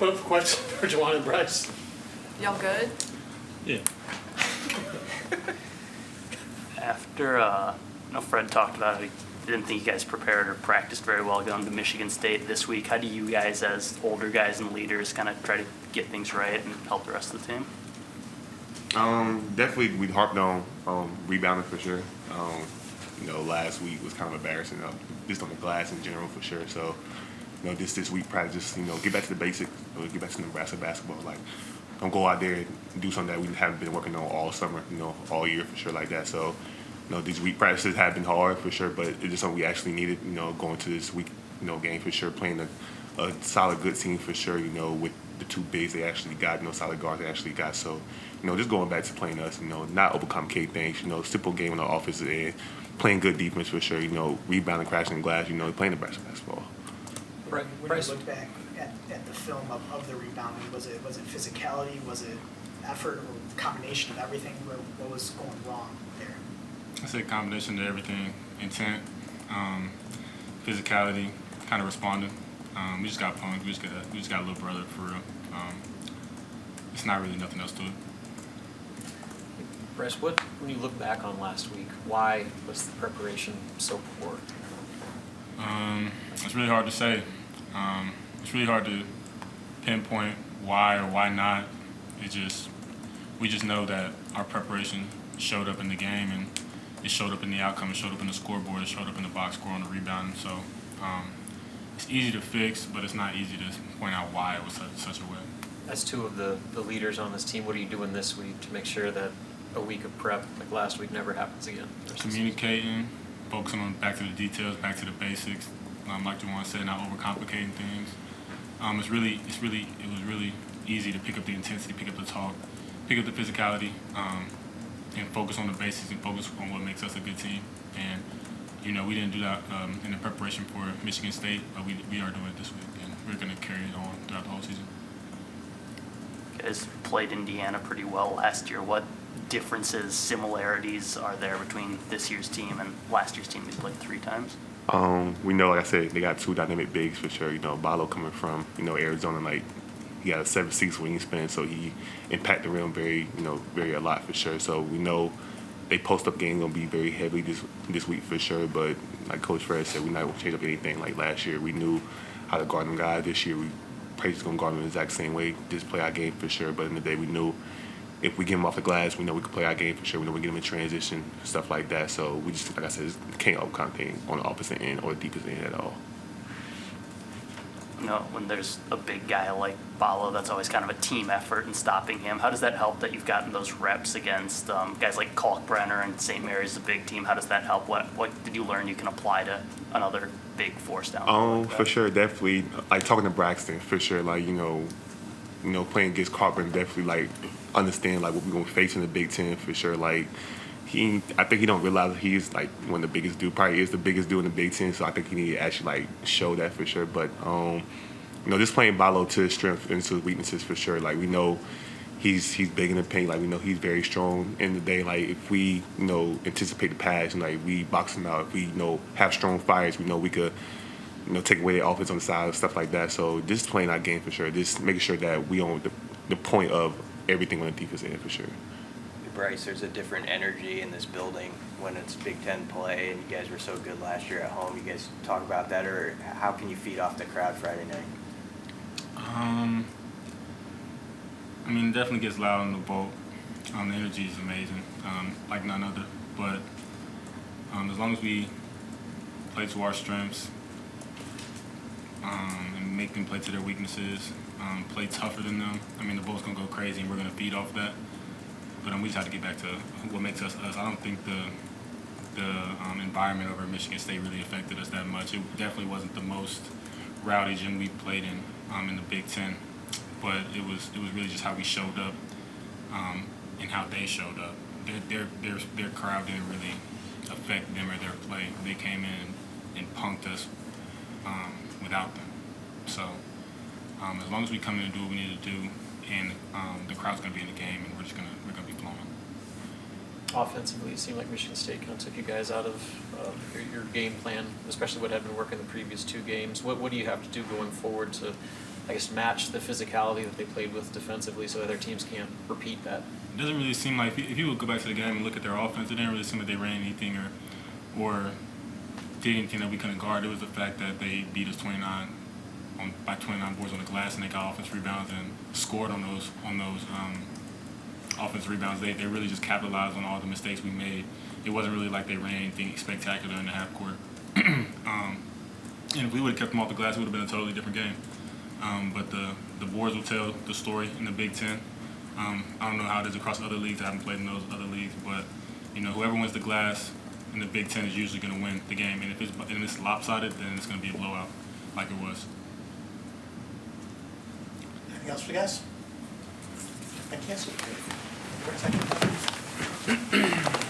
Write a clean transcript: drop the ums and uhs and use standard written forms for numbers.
open up for questions for Juwan and Brice. Y'all good? Yeah. After, I know Fred talked about how he didn't think you guys prepared or practiced very well going to Michigan State this week. How do you guys, as older guys and leaders, kind of try to get things right and help the rest of the team? Definitely, we harped on rebounding for sure. Last week was kind of embarrassing, just on the glass in general for sure. So, this week probably just get back to the basics, get back to Nebraska basketball. Like, don't go out there and do something that we haven't been working on all summer, all year for sure like that. So, these week practices have been hard for sure, but it's just something we actually needed. Going to this week, game for sure, playing a solid, good team for sure. With the two bigs they actually got, solid guards they actually got. So, just going back to playing us, not overcomplicate things. Simple game on the offensive end, playing good defense for sure. Rebounding, crashing the glass. Playing Nebraska basketball. When you look back at the film of the rebounding, was it physicality, was it effort, or combination of everything? What was going wrong there? I say combination of everything: intent, physicality, kind of responding. We just got punked. We just got a little brother for real. It's not really nothing else to it. Brice, when you look back on last week, why was the preparation so poor? It's really hard to say. It's really hard to pinpoint why or why not. We just know that our preparation showed up in the game, and it showed up in the outcome. It showed up in the scoreboard. It showed up in the box score on the rebound. So it's easy to fix, but it's not easy to point out why it was such a way. As two of the leaders on this team, what are you doing this week to make sure that a week of prep like last week never happens again? Communicating, focusing on back to the details, back to the basics. Like Juwan said, not overcomplicating things. It was really easy to pick up the intensity, pick up the talk, pick up the physicality, and focus on the basics and focus on what makes us a good team. And we didn't do that in the preparation for Michigan State, but we are doing it this week, and we're going to carry it on throughout the whole season. You guys played Indiana pretty well last year. What differences, similarities are there between this year's team and last year's team? We played 3 times. We know, like I said, they got 2 dynamic bigs for sure. Balo coming from, Arizona, like, he got a 7'6" wingspan, so he impacted the rim very a lot for sure. So we know they post-up game going to be very heavy this week for sure. But like Coach Fred said, we're not going to change up anything like last year. We knew how to guard them guys. This year, we probably just going to guard them the exact same way, just play our game for sure. But in the day, we knew if we get them off the glass, we know we can play our game for sure. We know we get them in transition, stuff like that. So we just, like I said, can't overcomplicate on the opposite end or the defensive end at all. When there's a big guy like Balo, that's always kind of a team effort in stopping him. How does that help that you've gotten those reps against guys like Kalkbrenner and St. Mary's, a big team? How does that help? What did you learn you can apply to another big force down there? Like for sure, definitely. Like talking to Braxton, for sure. Like playing against Kalkbrenner, definitely like understand like what we're gonna face in the Big Ten for sure. Like I think he don't realize he's like one of the biggest dude. Probably is the biggest dude in the Big Ten. So I think he need to actually like show that for sure. But just playing Balo to his strength and to his weaknesses for sure. Like we know he's big in the paint. Like we know he's very strong in the day. Like if we anticipate the pass and like we box him out, if we have strong fires, we know we could take away the offense on the side, stuff like that. So just playing our game for sure. Just making sure that we on the point of everything on the defense end for sure. Brice, there's a different energy in this building when it's Big Ten play, and you guys were so good last year at home. You guys talk about that, or how can you feed off the crowd Friday night? It definitely gets loud on the boat. The energy is amazing, like none other. But as long as we play to our strengths and make them play to their weaknesses, play tougher than them, the boat's going to go crazy, and we're going to feed off that. But we just have to get back to what makes us us. I don't think the environment over at Michigan State really affected us that much. It definitely wasn't the most rowdy gym we played in the Big Ten, but it was really just how we showed up and how they showed up. Their crowd didn't really affect them or their play. They came in and punked us without them. So as long as we come in and do what we need to do, and the crowd's going to be in the game, and we're going to be flowing. Offensively, it seemed like Michigan State kind of took you guys out of your game plan, especially what had been working the previous 2 games. What do you have to do going forward to I guess, match the physicality that they played with defensively so other teams can't repeat that? It doesn't really seem like if you would go back to the game and look at their offense, it didn't really seem like they ran anything or did anything that we couldn't guard. It was the fact that they beat us by 29 boards on the glass, and they got offensive rebounds and scored on those offensive rebounds. They really just capitalized on all the mistakes we made. It wasn't really like they ran anything spectacular in the half court. And if we would have kept them off the glass, it would have been a totally different game. But the boards will tell the story in the Big Ten. I don't know how it is across other leagues. I haven't played in those other leagues, but whoever wins the glass in the Big Ten is usually going to win the game. And if it's lopsided, then it's going to be a blowout, like it was. Anything else for you guys? Thank you.